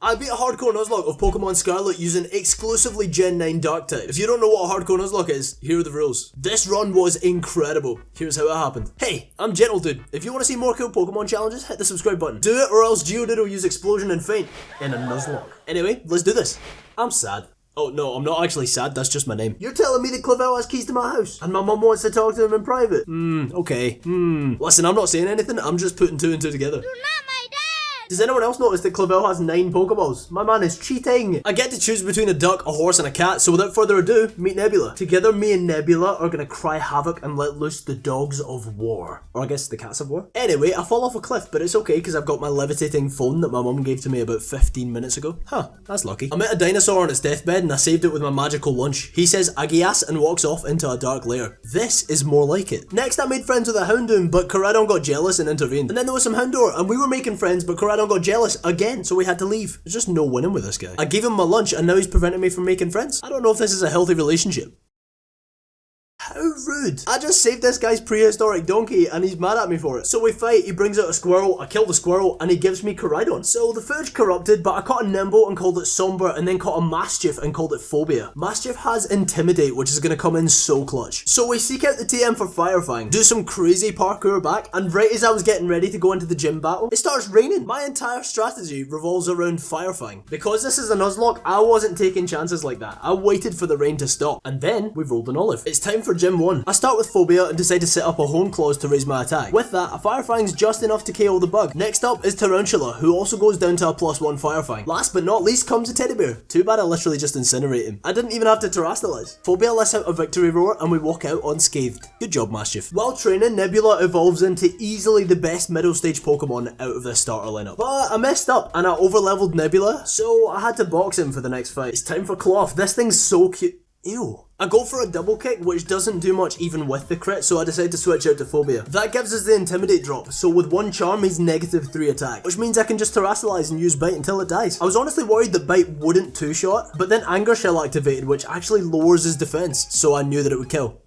I beat a hardcore Nuzlocke of Pokemon Scarlet using exclusively Gen 9 Dark type. If you don't know what a hardcore Nuzlocke is, here are the rules. This run was incredible. Here's how it happened. Hey, I'm Gentle Dude. If you want to see more cool Pokemon challenges, hit the subscribe button. Do it or else Geodude will use Explosion and Faint in a Nuzlocke. Anyway, let's do this. I'm sad. Oh no, I'm not actually sad, that's just my name. You're telling me that Clavel has keys to my house and my mum wants to talk to him in private? Okay. Listen, I'm not saying anything, I'm just putting two and two together. You're not my dad! Does anyone else notice that Clavel has 9 Pokeballs? My man is cheating. I get to choose between a duck, a horse and a cat, so without further ado, meet Nebula. Together, me and Nebula are gonna cry havoc and let loose the dogs of war. Or I guess the cats of war. Anyway, I fall off a cliff, but it's okay because I've got my levitating phone that my mum gave to me about 15 minutes ago. Huh, that's lucky. I met a dinosaur on its deathbed and I saved it with my magical lunch. He says Agias and walks off into a dark lair. This is more like it. Next, I made friends with a Houndoom, but Caradon got jealous and intervened. And then there was some Houndour, and we were making friends, but Caradon got jealous again, so we had to leave. There's just no winning with this guy. I gave him my lunch and now he's preventing me from making friends. I don't know if this is a healthy relationship. How rude. I just saved this guy's prehistoric donkey and he's mad at me for it. So we fight, he brings out a squirrel, I kill the squirrel and he gives me Caridon. So the food's corrupted, but I caught a Nimble and called it Somber and then caught a Mastiff and called it Phobia. Mastiff has Intimidate, which is going to come in so clutch. So we seek out the TM for Firefang, do some crazy parkour back, and right as I was getting ready to go into the gym battle, it starts raining. My entire strategy revolves around Firefang. Because this is a Nuzlocke, I wasn't taking chances like that. I waited for the rain to stop, and then we rolled an olive. It's time for Gym 1. I start with Phobia and decide to set up a Hone Claws to raise my attack. With that, a Firefang's just enough to KO the bug. Next up is Tarantula, who also goes down to a +1 Firefang. Last but not least comes a Teddy Bear. Too bad I literally just incinerate him. I didn't even have to Terrastalize. Phobia lets out a victory roar and we walk out unscathed. Good job, Mastiff. While training, Nebula evolves into easily the best middle stage Pokemon out of this starter lineup. But I messed up and I overleveled Nebula, so I had to box him for the next fight. It's time for Cloth. This thing's so cute. Ew. I go for a double kick, which doesn't do much even with the crit, so I decide to switch out to Phobia. That gives us the Intimidate drop, so with one charm he's -3 attack, which means I can just Terrastalize and use Bite until it dies. I was honestly worried that Bite wouldn't two-shot, but then Anger Shell activated, which actually lowers his defense, so I knew that it would kill.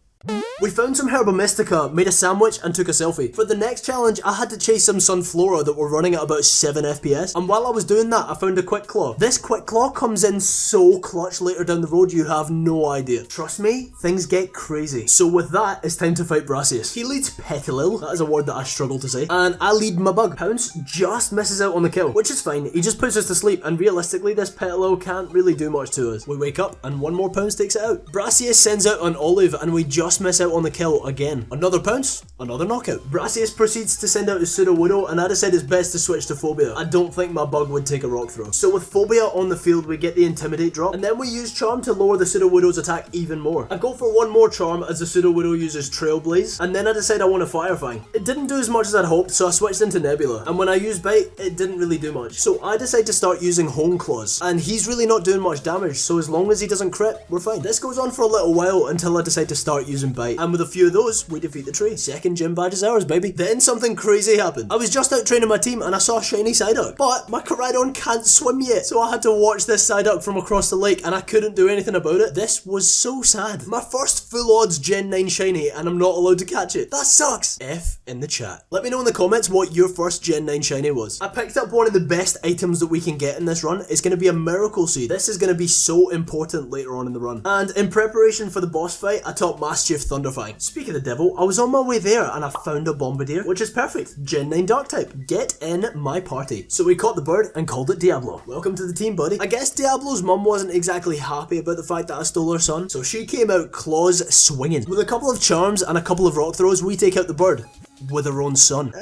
We found some Herba Mystica, made a sandwich and took a selfie. For the next challenge, I had to chase some Sunflora that were running at about 7 FPS, and while I was doing that, I found a Quick Claw. This Quick Claw comes in so clutch later down the road, you have no idea. Trust me, things get crazy. So with that, it's time to fight Brassius. He leads Petilil, that is a word that I struggle to say, and I lead my bug. Pounce just misses out on the kill, which is fine, he just puts us to sleep, and realistically, this Petilil can't really do much to us. We wake up, and one more Pounce takes it out. Brassius sends out an Olive, and we just miss out on the kill again. Another Pounce, another knockout. Brassius proceeds to send out his Sudowoodo and I decide it's best to switch to Phobia. I don't think my bug would take a rock throw. So with Phobia on the field we get the Intimidate drop and then we use Charm to lower the Sudowoodo's attack even more. I go for one more Charm as the Sudowoodo uses Trailblaze and then I decide I want a Firefang. It didn't do as much as I'd hoped so I switched into Nebula and when I used Bite it didn't really do much. So I decide to start using Hone Claws and he's really not doing much damage so as long as he doesn't crit we're fine. This goes on for a little while until I decide to start using Bite and with a few of those, we defeat the tree. Second gym badge is ours, baby. Then something crazy happened. I was just out training my team and I saw a shiny Psyduck, but my Caridon can't swim yet, so I had to watch this Psyduck from across the lake and I couldn't do anything about it. This was so sad. My first full odds Gen 9 shiny and I'm not allowed to catch it. That sucks. F in the chat. Let me know in the comments what your first Gen 9 shiny was. I picked up one of the best items that we can get in this run. It's going to be a Miracle Seed. This is going to be so important later on in the run. And in preparation for the boss fight, I taught Mastiff Thunderfang. Speaking of the devil, I was on my way there and I found a Bombardier, which is perfect. Gen 9 Dark type. Get in my party. So we caught the bird and called it Diablo. Welcome to the team, buddy. I guess Diablo's mum wasn't exactly happy about the fact that I stole her son, so she came out claws swinging. With a couple of charms and a couple of rock throws, we take out the bird. With her own son.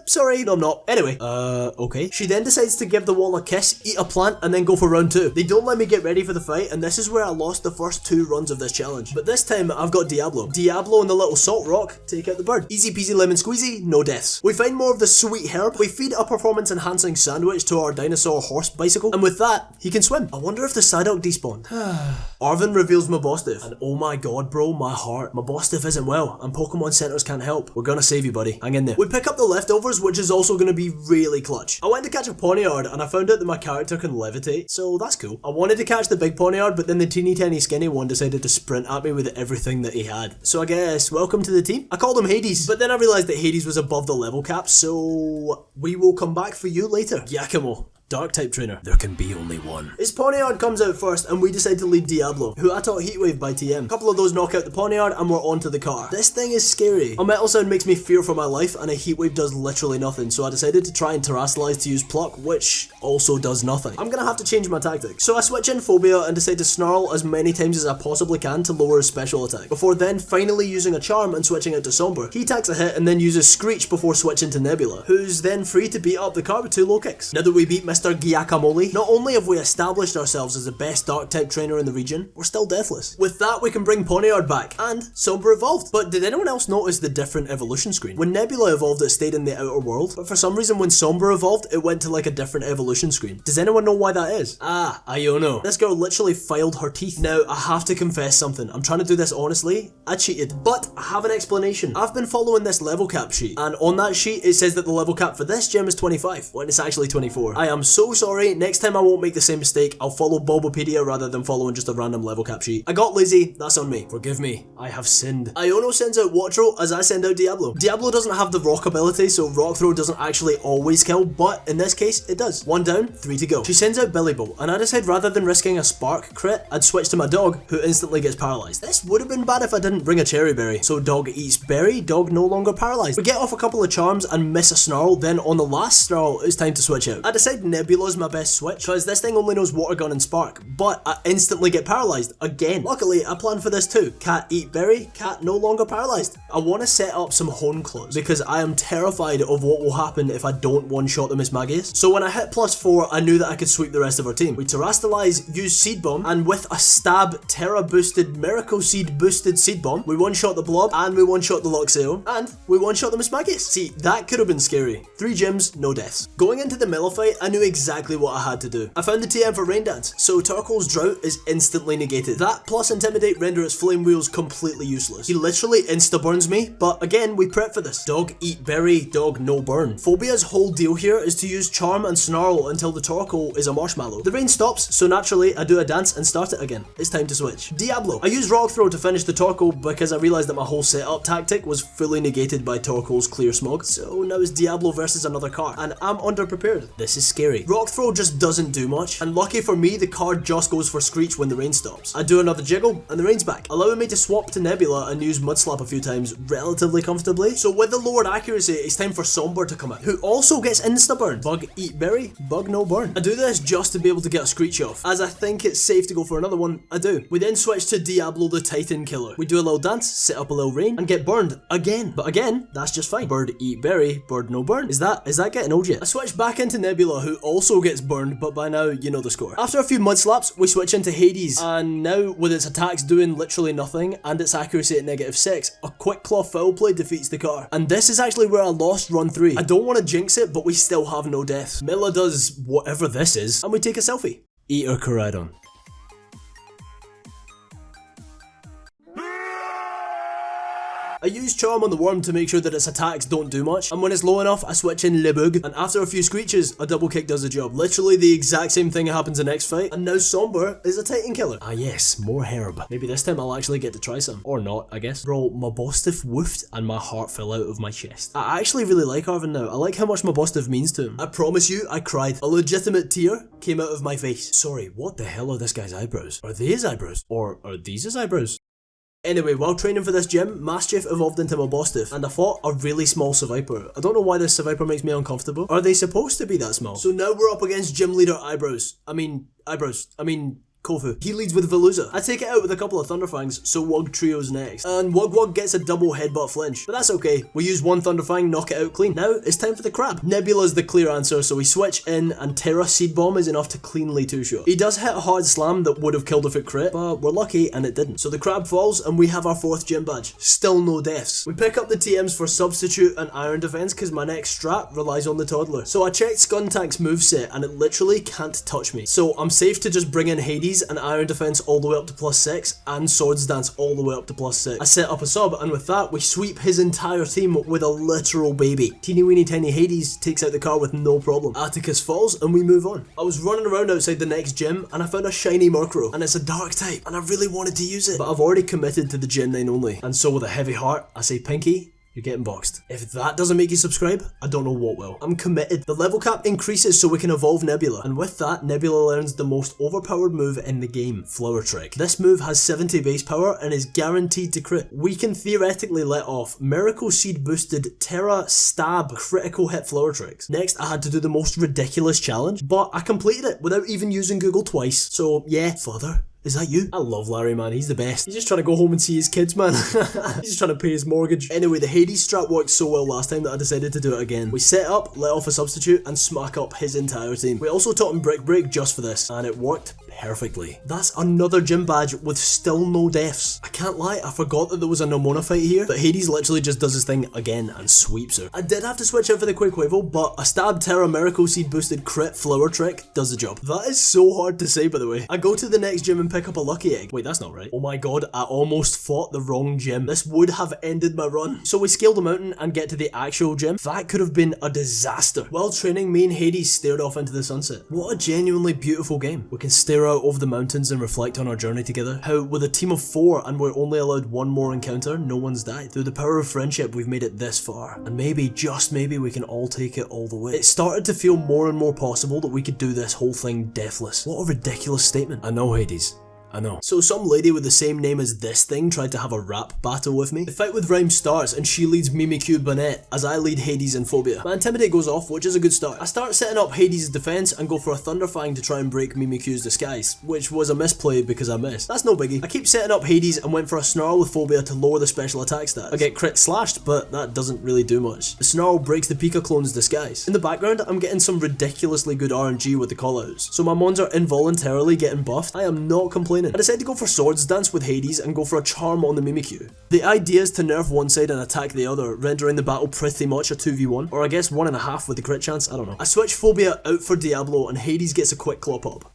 Sorry, no I'm not. Anyway, okay. She then decides to give the wall a kiss, eat a plant, and then go for round 2. They don't let me get ready for the fight, and this is where I lost the first 2 runs of this challenge. But this time, I've got Diablo. Diablo and the little salt rock take out the bird. Easy peasy lemon squeezy, no deaths. We find more of the sweet herb. We feed a performance enhancing sandwich to our dinosaur horse bicycle, and with that, he can swim. I wonder if the Psyduck despawned. Arvin reveals my Bostiff, and oh my god bro, my heart. My Bostiff isn't well, and Pokemon centers can't help. We're gonna save you, buddy. Hang in there. We pick up the leftovers, which is also going to be really clutch. I went to catch a Pawniard and I found out that my character can levitate, so that's cool. I wanted to catch the big Pawniard, but then the teeny tiny skinny one decided to sprint at me with everything that he had. So I guess, welcome to the team. I called him Hades, but then I realised that Hades was above the level cap, so we will come back for you later. Giacomo. Dark type trainer. There can be only one. His Pawniard comes out first and we decide to lead Diablo, who I taught Heatwave by TM. A couple of those knock out the Pawniard and we're onto the car. This thing is scary. A Metal Sound makes me fear for my life and a Heatwave does literally nothing, so I decided to try and Terrasilize to use Pluck, which also does nothing. I'm gonna have to change my tactics. So I switch in Phobia and decide to Snarl as many times as I possibly can to lower his special attack, before then finally using a Charm and switching out to Somber. He takes a hit and then uses Screech before switching to Nebula, who's then free to beat up the car with 2 low kicks. Now that we beat Mr. Guacamole, not only have we established ourselves as the best Dark type trainer in the region, we're still deathless. With that we can bring Pawniard back, and Somber evolved. But did anyone else notice the different evolution screen? When Nebula evolved it stayed in the outer world, but for some reason when Somber evolved it went to like a different evolution screen. Does anyone know why that is? Ah, Iono. This girl literally filed her teeth. Now I have to confess something. I'm trying to do this honestly. I cheated, but I have an explanation. I've been following this level cap sheet, and on that sheet it says that the level cap for this gym is 25, when it's actually 24. I am so sorry. Next time I won't make the same mistake. I'll follow Bulbapedia rather than following just a random level cap sheet. I got lazy. That's on me. Forgive me. I have sinned. Iono sends out Watro as I send out Diablo. Diablo doesn't have the rock ability, so rock throw doesn't actually always kill, but in this case it does. 1 down, 3 to go. She sends out Billy Bolt, and I decide rather than risking a spark crit, I'd switch to my dog, who instantly gets paralyzed. This would have been bad if I didn't bring a cherry berry. So dog eats berry, dog no longer paralyzed. We get off a couple of charms and miss a snarl, then on the last snarl it's time to switch out. I decide Nebula's my best switch, because this thing only knows water gun and spark, but I instantly get paralyzed again. Luckily I planned for this too. Cat eat berry, cat no longer paralyzed. I want to set up some hone claws because I am terrified of what will happen if I don't one-shot the Mismagius. So when I hit +4 I knew that I could sweep the rest of our team. We Terrasilize, use Seed Bomb, and with a stab Terra boosted Miracle Seed boosted Seed Bomb, we one-shot the Blob, and we one-shot the Luxio, and we one-shot the Mismagius. See, that could have been scary. 3 gyms, no deaths. Going into the Milla fight I knew exactly what I had to do. I found the TM for Rain Dance, so Turkle's Drought is instantly negated. That plus Intimidate render its Flame Wheels completely useless. He literally insta-burns me, but again we prep for this. Dog eat berry, dog no burn. Phobia's whole deal here is to use Charm and Snarl until the Torkoal is a marshmallow. The rain stops, so naturally I do a dance and start it again. It's time to switch. Diablo. I use Rock Throw to finish the Torkoal because I realised that my whole setup tactic was fully negated by Torkoal's Clear Smog, so now it's Diablo versus another car, and I'm underprepared. This is scary. Rock Throw just doesn't do much, and lucky for me the card just goes for Screech when the rain stops. I do another jiggle, and the rain's back, allowing me to swap to Nebula and use Mud Slap a few times relatively comfortably. So with the lowered accuracy, it's time for Somber to come out, who also gets insta-burn. Bug eat berry, bug no burn. I do this just to be able to get a Screech off. As I think it's safe to go for another one, I do. We then switch to Diablo the Titan Killer. We do a little dance, set up a little rain, and get burned again. But again, that's just fine. Bird eat berry, bird no burn. Is that getting old yet? I switch back into Nebula, who also gets burned, but by now you know the score. After a few mud slaps, we switch into Hades, and now with its attacks doing literally nothing and its accuracy at -6, a Quick Claw Foul Play defeats the car. And this is actually where I lost run 3. I don't want to jinx it, but we still have no deaths. Milla does whatever this is, and we take a selfie. Eater Coridon. I use Charm on the worm to make sure that its attacks don't do much, and when it's low enough I switch in Lebug, and after a few screeches a double kick does the job. Literally the exact same thing happens in the next fight, and now Somber is a Titan Killer. Ah yes, more herb. Maybe this time I'll actually get to try some. Or not, I guess. Bro, Mabostiff woofed and my heart fell out of my chest. I actually really like Arvin now. I like how much Mabostiff means to him. I promise you, I cried. A legitimate tear came out of my face. Sorry, what the hell are this guy's eyebrows? Are they his eyebrows? Or are these his eyebrows? Anyway, while training for this gym, Mastiff evolved into Mabostiff, and I fought a really small Seviper. I don't know why this Seviper makes me uncomfortable. Are they supposed to be that small? So now we're up against Gym Leader Kofu. He leads with Veluza. I take it out with a couple of Thunderfangs, so Wug Trio's next. And Wug gets a double headbutt flinch, but that's okay. We use one Thunderfang, knock it out clean. Now it's time for the Crab. Nebula's the clear answer, so we switch in, and Terra Seed Bomb is enough to cleanly two-shot. He does hit a hard slam that would have killed if it crit, but we're lucky and it didn't. So the Crab falls, and we have our 4th gym badge. Still no deaths. We pick up the TMs for Substitute and Iron Defense because my next strat relies on the Toddler. So I checked Skuntank's moveset, and it literally can't touch me. So I'm safe to just bring in Hades and Iron Defense all the way up to +6 and Swords Dance all the way up to +6. I set up a sub, and with that we sweep his entire team with a literal baby. Teeny weeny tiny Hades takes out the car with no problem. Atticus falls and we move on. I was running around outside the next gym and I found a shiny Murkrow, and it's a dark type and I really wanted to use it, but I've already committed to the Gen 9 only, and so with a heavy heart I say Pinky, You're getting boxed. If that doesn't make you subscribe, I don't know what will. I'm committed. The level cap increases so we can evolve Nebula, and with that, Nebula learns the most overpowered move in the game, Flower Trick. This move has 70 base power and is guaranteed to crit. We can theoretically let off Miracle Seed boosted Terra Stab critical hit Flower Tricks. Next, I had to do the most ridiculous challenge, but I completed it without even using Google twice. So yeah, father. Is that you? I love Larry, man. He's the best. He's just trying to go home and see his kids, man. He's just trying to pay his mortgage. Anyway, the Hades strat worked so well last time that I decided to do it again. We set up, let off a substitute, and smack up his entire team. We also taught him Brick Break just for this, and it worked perfectly. That's another gym badge with still no deaths. I can't lie, I forgot that there was a Nomona fight here, but Hades literally just does his thing again and sweeps her. I did have to switch out for the Quick Quavo, but a Stab Terra Miracle Seed boosted crit Flower Trick does the job. That is so hard to say, by the way. I go to the next gym and pick up a Lucky Egg. Wait, that's not right. Oh my god, I almost fought the wrong gym. This would have ended my run. So we scale the mountain and get to the actual gym. That could have been a disaster. While training, me and Hades stared off into the sunset. What a genuinely beautiful game. We can stare out over the mountains and reflect on our journey together. How with a team of 4 and we're only allowed one more encounter, no one's died. Through the power of friendship, we've made it this far. And maybe, just maybe, we can all take it all the way. It started to feel more and more possible that we could do this whole thing deathless. What a ridiculous statement. I know, Hades. I know. So some lady with the same name as this thing tried to have a rap battle with me. The fight with Rhyme starts and she leads Mimikyu Bonnet as I lead Hades and Phobia. My Intimidate goes off, which is a good start. I start setting up Hades' defense and go for a Thunderfang to try and break Mimikyu's disguise, which was a misplay because I missed. That's no biggie. I keep setting up Hades and went for a Snarl with Phobia to lower the special attack stats. I get crit slashed, but that doesn't really do much. The Snarl breaks the Pika clone's disguise. In the background, I'm getting some ridiculously good RNG with the callouts, so my mons are involuntarily getting buffed. I am not complaining. I decided to go for Swords Dance with Hades and go for a Charm on the Mimikyu. The idea is to nerf one side and attack the other, rendering the battle pretty much a 2v1, or I guess 1.5 with the crit chance, I don't know. I switch Phobia out for Diablo and Hades gets a quick claw pop.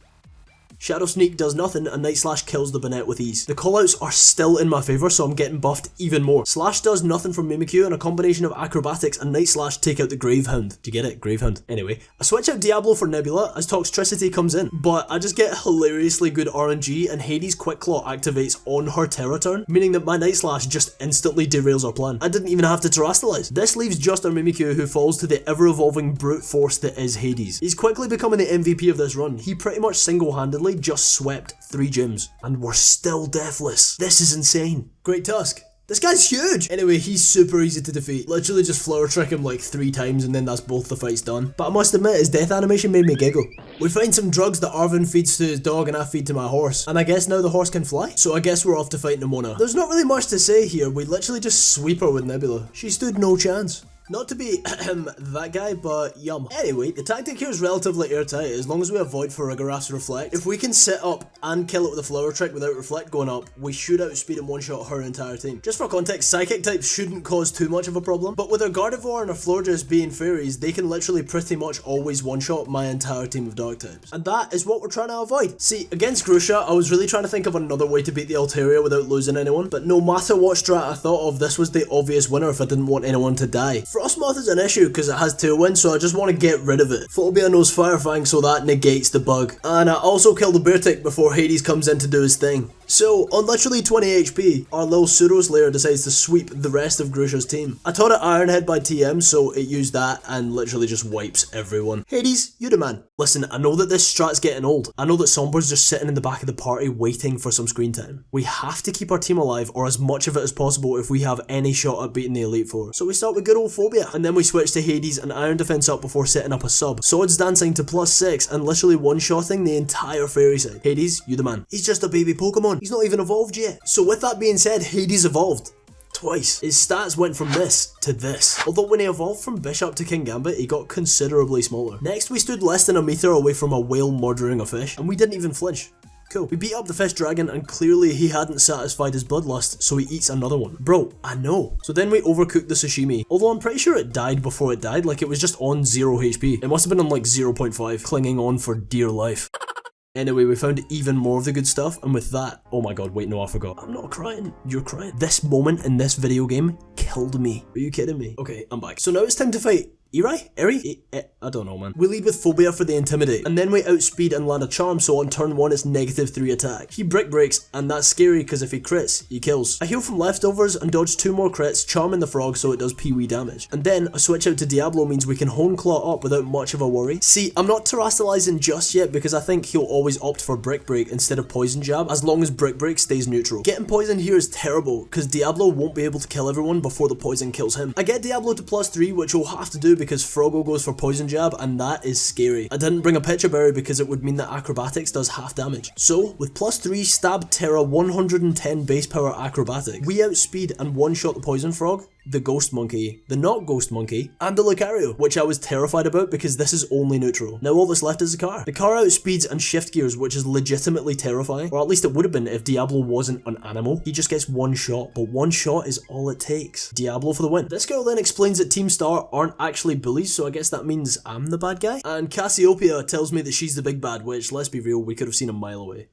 Shadow Sneak does nothing and Night Slash kills the Bonnet with ease. The callouts are still in my favour, so I'm getting buffed even more. Slash does nothing from Mimikyu and a combination of Acrobatics and Night Slash take out the Gravehound. Do you get it? Gravehound. Anyway, I switch out Diablo for Nebula as Toxtricity comes in, but I just get hilariously good RNG and Hades' Quick Claw activates on her Terra turn, meaning that my Night Slash just instantly derails our plan. I didn't even have to Terastallize. This leaves just our Mimikyu who falls to the ever-evolving brute force that is Hades. He's quickly becoming the MVP of this run. He pretty much single-handedly just swept 3 gyms, and we're still deathless. This is insane. Great Tusk. This guy's huge! Anyway, he's super easy to defeat. Literally just flower trick him like 3 times and then that's both the fights done. But I must admit, his death animation made me giggle. We find some drugs that Arvin feeds to his dog and I feed to my horse. And I guess now the horse can fly? So I guess we're off to fight Nomona. There's not really much to say here. We literally just sweep her with Nebula. She stood no chance. Not to be that guy, but yum. Anyway, the tactic here is relatively airtight as long as we avoid Farigarath's Reflect. If we can sit up and kill it with a flower trick without Reflect going up, we should outspeed and one-shot her entire team. Just for context, Psychic types shouldn't cause too much of a problem, but with our Gardevoir and our Florges being fairies, they can literally pretty much always one-shot my entire team of Dark types. And that is what we're trying to avoid. See, against Grusha, I was really trying to think of another way to beat the Altaria without losing anyone, but no matter what strat I thought of, this was the obvious winner if I didn't want anyone to die. Frostmoth is an issue because it has Tailwind, so I just want to get rid of it. Phobia knows Firefang, so that negates the bug. And I also kill the Beartic before Hades comes in to do his thing. So, on literally 20 HP, our little Pseudo-Slayer decides to sweep the rest of Grusha's team. I taught it Iron Head by TM, so it used that and literally just wipes everyone. Hades, you the man. Listen, I know that this strat's getting old. I know that Somber's just sitting in the back of the party waiting for some screen time. We have to keep our team alive, or as much of it as possible if we have any shot at beating the Elite Four. So we start with good old Phobia, and then we switch to Hades and Iron Defense up before setting up a sub. Swords dancing to +6 and literally one-shotting the entire fairy side. Hades, you the man. He's just a baby Pokemon. He's not even evolved yet. So with that being said, Hades evolved. Twice. His stats went from this to this. Although when he evolved from Bishop to Kingambit, he got considerably smaller. Next, we stood less than a meter away from a whale murdering a fish, and we didn't even flinch. Cool. We beat up the fish dragon and clearly he hadn't satisfied his bloodlust, so he eats another one. Bro, I know. So then we overcooked the sashimi. Although I'm pretty sure it died before it died, like it was just on 0 HP. It must have been on like 0.5, clinging on for dear life. Anyway, we found even more of the good stuff, and with that, oh my god, wait, no, I forgot. I'm not crying, you're crying. This moment in this video game killed me. Are you kidding me? Okay, I'm back. So now it's time to fight I don't know, man. We lead with Phobia for the Intimidate, and then we outspeed and land a Charm, so on turn 1 it's -3 attack. He Brick Breaks, and that's scary because if he crits, he kills. I heal from leftovers and dodge 2 more crits, charming the frog so it does pee-wee damage. And then a switch out to Diablo means we can Hone Claw up without much of a worry. See, I'm not terastallizing just yet because I think he'll always opt for Brick Break instead of Poison Jab as long as Brick Break stays neutral. Getting poisoned here is terrible because Diablo won't be able to kill everyone before the poison kills him. I get Diablo to +3, which we'll have to do because Froggo goes for Poison Jab, and that is scary. I didn't bring a Picture Berry because it would mean that Acrobatics does half damage. So, with +3 Stab Terra 110 base power Acrobatic, we outspeed and one-shot the Poison Frog, the Ghost Monkey, the not Ghost Monkey, and the Lucario, which I was terrified about because this is only neutral. Now all that's left is the car. The car outspeeds and shift gears, which is legitimately terrifying, or at least it would have been if Diablo wasn't an animal. He just gets one shot, but one shot is all it takes. Diablo for the win. This girl then explains that Team Star aren't actually bullies, so I guess that means I'm the bad guy? And Cassiopeia tells me that she's the big bad, which, let's be real, we could have seen a mile away.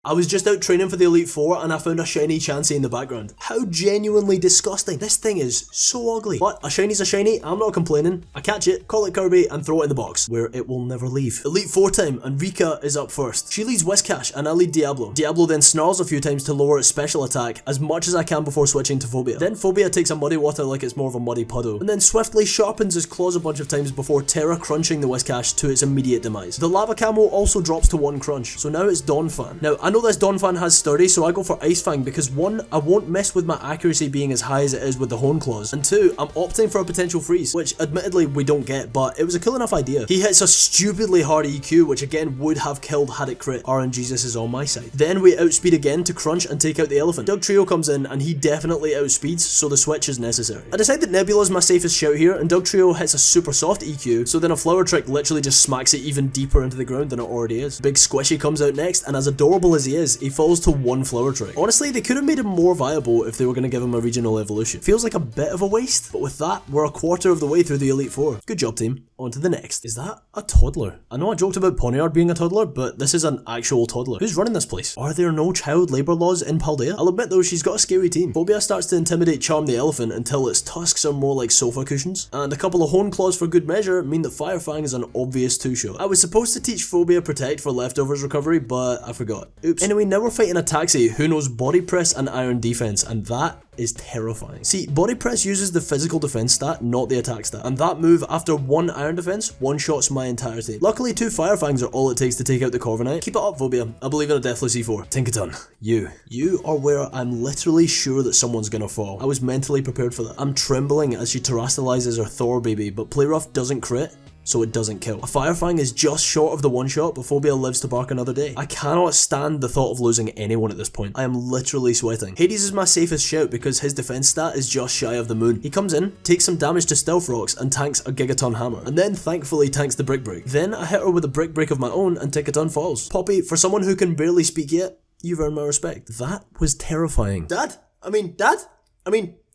I was just out training for the Elite Four and I found a shiny Chansey in the background. How genuinely disgusting. This thing is so ugly. But a shiny's a shiny, I'm not complaining. I catch it, call it Kirby, and throw it in the box, where it will never leave. Elite Four time, and Rika is up first. She leads Whiscash and I lead Diablo. Diablo then snarls a few times to lower its special attack as much as I can before switching to Phobia. Then Phobia takes a Muddy Water like it's more of a muddy puddle, and then swiftly sharpens his claws a bunch of times before Terra crunching the Whiscash to its immediate demise. The Lava Camo also drops to 1 crunch, so now it's Donphan. Now, I know this Donphan has sturdy, so I go for Ice Fang because 1, I won't mess with my accuracy being as high as it is with the Hone Claws, and 2, I'm opting for a potential freeze, which admittedly we don't get, but it was a cool enough idea. He hits a stupidly hard EQ, which again would have killed had it crit. RNGesus is on my side. Then we outspeed again to crunch and take out the elephant. Dugtrio comes in and he definitely outspeeds, so the switch is necessary. I decide that Nebula is my safest shout here, and Dugtrio hits a super soft EQ, so then a Flower Trick literally just smacks it even deeper into the ground than it already is. Big Squishy comes out next, and as adorable as he is, he falls to 1 Flower Trick. Honestly, they could have made him more viable if they were going to give him a regional evolution. Feels like a bit of a waste, but with that, we're a quarter of the way through the Elite Four. Good job, team. On to the next. Is that a toddler? I know I joked about Pawniard being a toddler, but this is an actual toddler. Who's running this place? Are there no child labour laws in Paldea? I'll admit though, she's got a scary team. Phobia starts to intimidate Charm the elephant until its tusks are more like sofa cushions, and a couple of Hone Claws for good measure mean that Fire Fang is an obvious 2-shot. I was supposed to teach Phobia Protect for leftovers recovery, but I forgot. Oops. Anyway, now we're fighting a taxi who knows Body Press and Iron Defense, and that is terrifying. See, Body Press uses the physical defense stat, not the attack stat, and that move after 1 Iron Defense one-shots my entirety. Luckily, 2 Fire Fangs are all it takes to take out the Corviknight. Keep it up, Phobia. I believe in a Deathly C4. Tinkaton, you are where I'm literally sure that someone's gonna fall. I was mentally prepared for that. I'm trembling as she terastallizes her Thor baby, but Play Rough doesn't crit, so it doesn't kill. A Fire Fang is just short of the one-shot, but Phobia lives to bark another day. I cannot stand the thought of losing anyone at this point. I am literally sweating. Hades is my safest shout because his defense stat is just shy of the moon. He comes in, takes some damage to Stealth Rocks, and tanks a Gigaton Hammer, and then thankfully tanks the Brick Break. Then I hit her with a Brick Break of my own, and Tinkaton falls. Poppy, for someone who can barely speak yet, you've earned my respect. That was terrifying. Dad?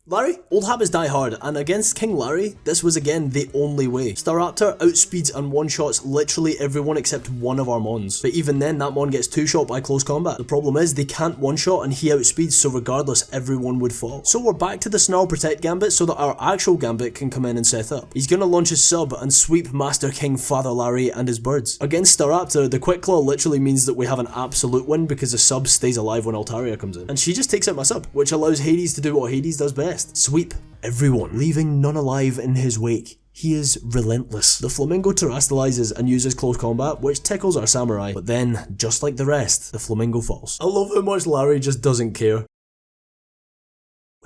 Larry? Old habits die hard, and against King Larry, this was again the only way. Staraptor outspeeds and one-shots literally everyone except one of our Mons, but even then that Mon gets 2-shot by close combat. The problem is they can't one-shot and he outspeeds, so regardless everyone would fall. So we're back to the Snarl Protect Gambit so that our actual Gambit can come in and set up. He's gonna launch his sub and sweep Master King Father Larry and his birds. Against Staraptor, the Quick Claw literally means that we have an absolute win because the sub stays alive when Altaria comes in. And she just takes out my sub, which allows Hades to do what Hades does best. Sweep everyone, leaving none alive in his wake. He is relentless. The Flamingo terastallizes and uses close combat, which tickles our samurai, but then, just like the rest, the Flamingo falls. I love how much Larry just doesn't care.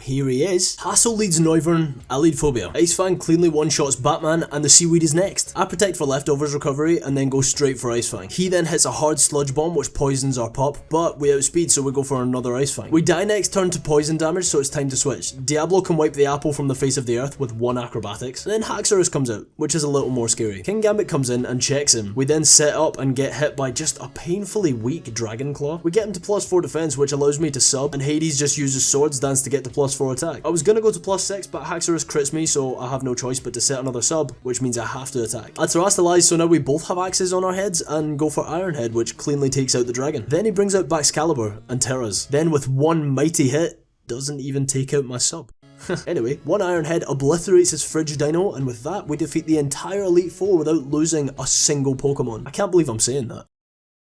Here he is. Hassel leads Noivern, I lead Phobia. Ice Fang cleanly one-shots Batman, and the Seaweed is next. I protect for leftovers recovery and then go straight for Ice Fang. He then hits a hard Sludge Bomb which poisons our pup, but we outspeed so we go for another Ice Fang. We die next turn to poison damage, so it's time to switch. Diablo can wipe the apple from the face of the earth with 1 acrobatics, and then Haxorus comes out, which is a little more scary. Kingambit comes in and checks him. We then set up and get hit by just a painfully weak Dragon Claw. We get him to +4 defense, which allows me to sub, and Hades just uses Swords Dance to get to +4 attack. I was gonna go to +6, but Haxorus crits me, so I have no choice but to set another sub, which means I have to attack. I terastallize, so now we both have axes on our heads, and go for Iron Head, which cleanly takes out the dragon. Then he brings out Baxcalibur and Terras. Then with 1 mighty hit, doesn't even take out my sub. Anyway, one Iron Head obliterates his Fridge Dino, and with that, we defeat the entire Elite Four without losing a single Pokemon. I can't believe I'm saying that.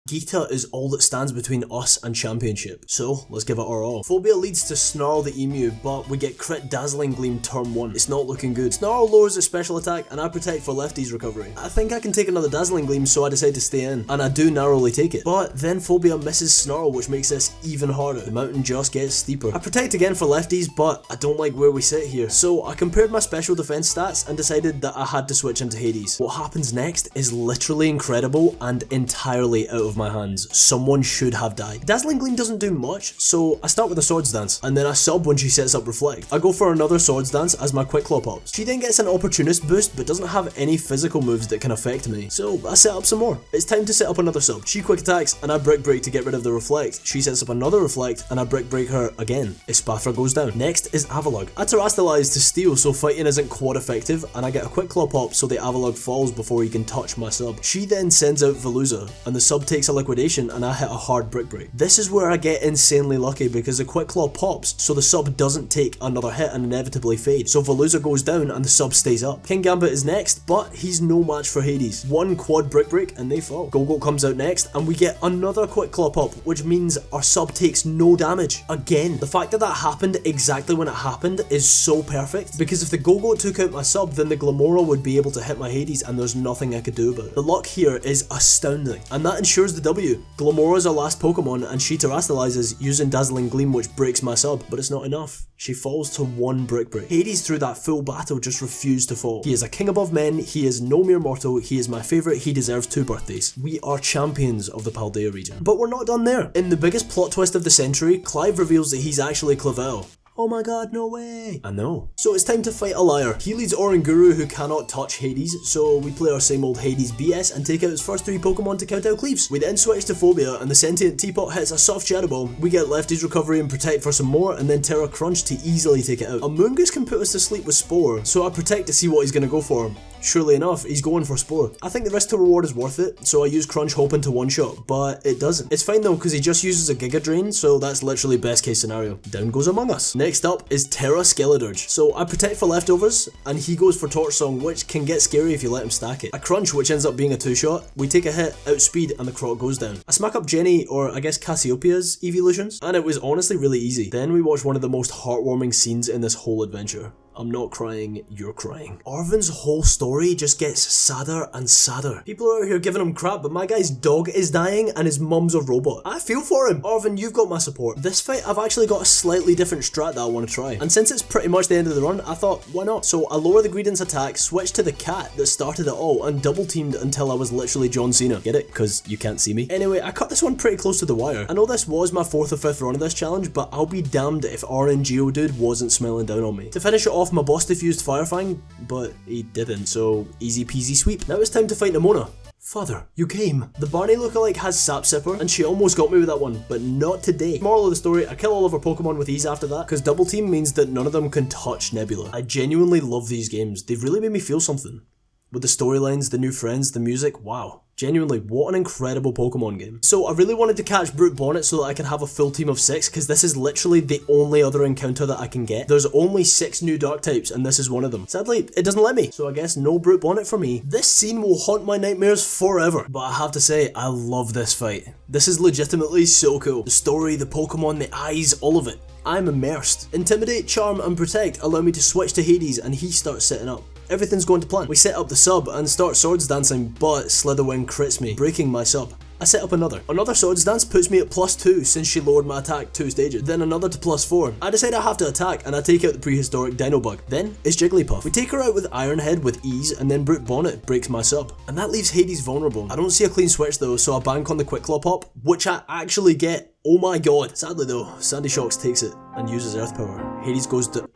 Geeta is all that stands between us and championship, so let's give it our all. Phobia leads to Snarl the Emu, but we get crit Dazzling Gleam turn 1. It's not looking good. Snarl lowers his special attack, and I protect for Lefty's recovery. I think I can take another Dazzling Gleam, so I decide to stay in, and I do narrowly take it. But then Phobia misses Snarl, which makes this even harder. The mountain just gets steeper. I protect again for Lefty's, but I don't like where we sit here. So I compared my special defense stats and decided that I had to switch into Hades. What happens next is literally incredible and entirely out of my hands. Someone should have died. Dazzling Gleam doesn't do much, so I start with a Swords Dance, and then I sub when she sets up Reflect. I go for another Swords Dance as my Quick Claw pops. She then gets an Opportunist boost, but doesn't have any physical moves that can affect me, so I set up some more. It's time to set up another sub. She Quick Attacks, and I Brick Break to get rid of the Reflect. She sets up another Reflect, and I Brick Break her again. Espathra goes down. Next is Avalugg. I Terastallize to steal, so fighting isn't quad effective, and I get a Quick Claw pop so the Avalugg falls before he can touch my sub. She then sends out Veluza, and the sub takes a liquidation, and I hit a hard Brick Break. This is where I get insanely lucky because the Quick Claw pops, so the sub doesn't take another hit and inevitably fade. So Veluza goes down and the sub stays up. Kingambit is next, but he's no match for Hades. One quad Brick Break and they fall. Go-Go comes out next, and we get another Quick Claw pop, which means our sub takes no damage. Again, the fact that that happened exactly when it happened is so perfect, because if the Go-Go took out my sub, then the Glamora would be able to hit my Hades and there's nothing I could do about it. The luck here is astounding, and that ensures the W. Glamora's our last Pokemon, and she Terastalizes using Dazzling Gleam, which breaks my sub, but it's not enough. She falls to one Brick Break. Hades through that full battle just refused to fall. He is a king above men, he is no mere mortal, he is my favourite, he deserves 2 birthdays. We are champions of the Paldea region. But we're not done there. In the biggest plot twist of the century, Clive reveals that he's actually Clavel. Oh my god, no way. I know. So it's time to fight a liar. He leads Oranguru, who cannot touch Hades, so we play our same old Hades BS and take out his first 3 Pokemon to count out Cleaves. We then switch to Phobia, and the Sentient Teapot hits a soft Shadow Ball. We get Lefty's recovery and protect for some more, and then Terra Crunch to easily take it out. A Moongoose can put us to sleep with Spore, so I protect to see what he's going to go for. Surely enough, he's going for Spore. I think the risk to reward is worth it, so I use Crunch hoping to one-shot, but it doesn't. It's fine though, because he just uses a Giga Drain, so that's literally best case scenario. Down goes Among Us. Next up is Terra Skeledirge. So I protect for leftovers, and he goes for Torch Song, which can get scary if you let him stack it. A Crunch, which ends up being a 2-shot. We take a hit, outspeed, and the Croc goes down. I smack up Jenny, or I guess Cassiopeia's evolutions, and it was honestly really easy. Then we watch one of the most heartwarming scenes in this whole adventure. I'm not crying, you're crying. Arvin's whole story just gets sadder and sadder. People are out here giving him crap, but my guy's dog is dying and his mum's a robot. I feel for him. Arvin, you've got my support. This fight, I've actually got a slightly different strat that I want to try. And since it's pretty much the end of the run, I thought, why not? So I lower the Greedent's attack, switch to the cat that started it all, and double teamed until I was literally John Cena. Get it? Because you can't see me. Anyway, I cut this one pretty close to the wire. I know this was my 4th or 5th run of this challenge, but I'll be damned if RNGO dude wasn't smiling down on me. To finish it off, my boss defused Firefang, but he didn't, so easy peasy sweep. Now it's time to fight Nemona. Father, you came. The Barney lookalike has Sap Sipper, and she almost got me with that one, but not today. Moral of the story, I kill all of our Pokemon with ease after that, because double team means that none of them can touch Nebula. I genuinely love these games. They've really made me feel something. With the storylines, the new friends, the music, wow. Genuinely, what an incredible Pokemon game. So I really wanted to catch Brute Bonnet so that I can have a full team of 6, because this is literally the only other encounter that I can get. There's only 6 new Dark types, and this is one of them. Sadly, it doesn't let me, so I guess no Brute Bonnet for me. This scene will haunt my nightmares forever, but I have to say, I love this fight. This is legitimately so cool. The story, the Pokemon, the eyes, all of it. I'm immersed. Intimidate, Charm, and Protect allow me to switch to Hades, and he starts setting up. Everything's going to plan. We set up the sub and start Swords Dancing, but Slitherwing crits me, breaking my sub. I set up another. Another Swords Dance puts me at +2 since she lowered my attack 2 stages. Then another to +4. I decide I have to attack and I take out the prehistoric Dino Bug. Then it's Jigglypuff. We take her out with Iron Head with ease, and then Brute Bonnet breaks my sub. And that leaves Hades vulnerable. I don't see a clean switch though, so I bank on the Quick Claw pop, which I actually get. Oh my god. Sadly though, Sandy Shocks takes it and uses Earth Power. Hades goes to...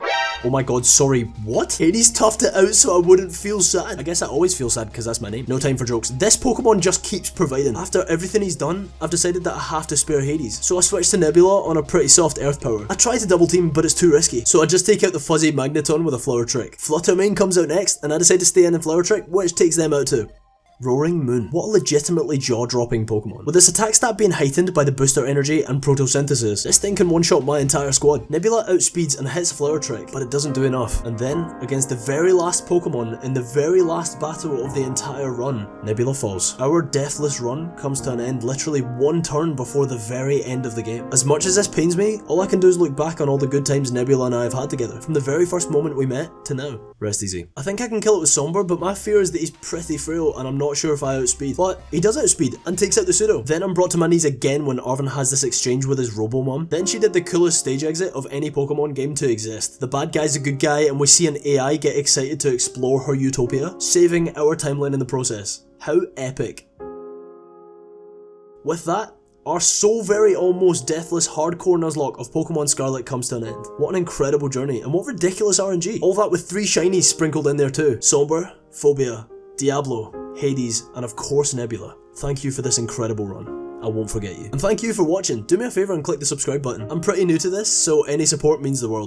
Oh my god, sorry, what? Hades toughed it out so I wouldn't feel sad. I guess I always feel sad because that's my name. No time for jokes. This Pokemon just keeps providing. After everything he's done, I've decided that I have to spare Hades. So I switch to Nebula on a pretty soft Earth Power. I try to double team, but it's too risky. So I just take out the fuzzy Magneton with a Flower Trick. Fluttermane comes out next, and I decide to stay in Flower Trick, which takes them out too. Roaring Moon. What a legitimately jaw-dropping Pokemon. With its attack stat being heightened by the booster energy and photosynthesis, this thing can one-shot my entire squad. Nebula outspeeds and hits Flower Trick, but it doesn't do enough. And then, against the very last Pokemon in the very last battle of the entire run, Nebula falls. Our deathless run comes to an end literally one turn before the very end of the game. As much as this pains me, all I can do is look back on all the good times Nebula and I have had together, from the very first moment we met to now. Rest easy. I think I can kill it with Somber, but my fear is that he's pretty frail and I'm not sure if I outspeed. But he does outspeed and takes out the pseudo. Then I'm brought to my knees again when Arven has this exchange with his Robo-Mom. Then she did the coolest stage exit of any Pokemon game to exist. The bad guy's a good guy and we see an AI get excited to explore her utopia, saving our timeline in the process. How epic. With that, our so very almost deathless hardcore Nuzlocke of Pokemon Scarlet comes to an end. What an incredible journey, and what ridiculous RNG. All that with 3 shinies sprinkled in there too. Somber, Phobia, Diablo, Hades, and of course Nebula. Thank you for this incredible run. I won't forget you. And thank you for watching. Do me a favour and click the subscribe button. I'm pretty new to this, so any support means the world.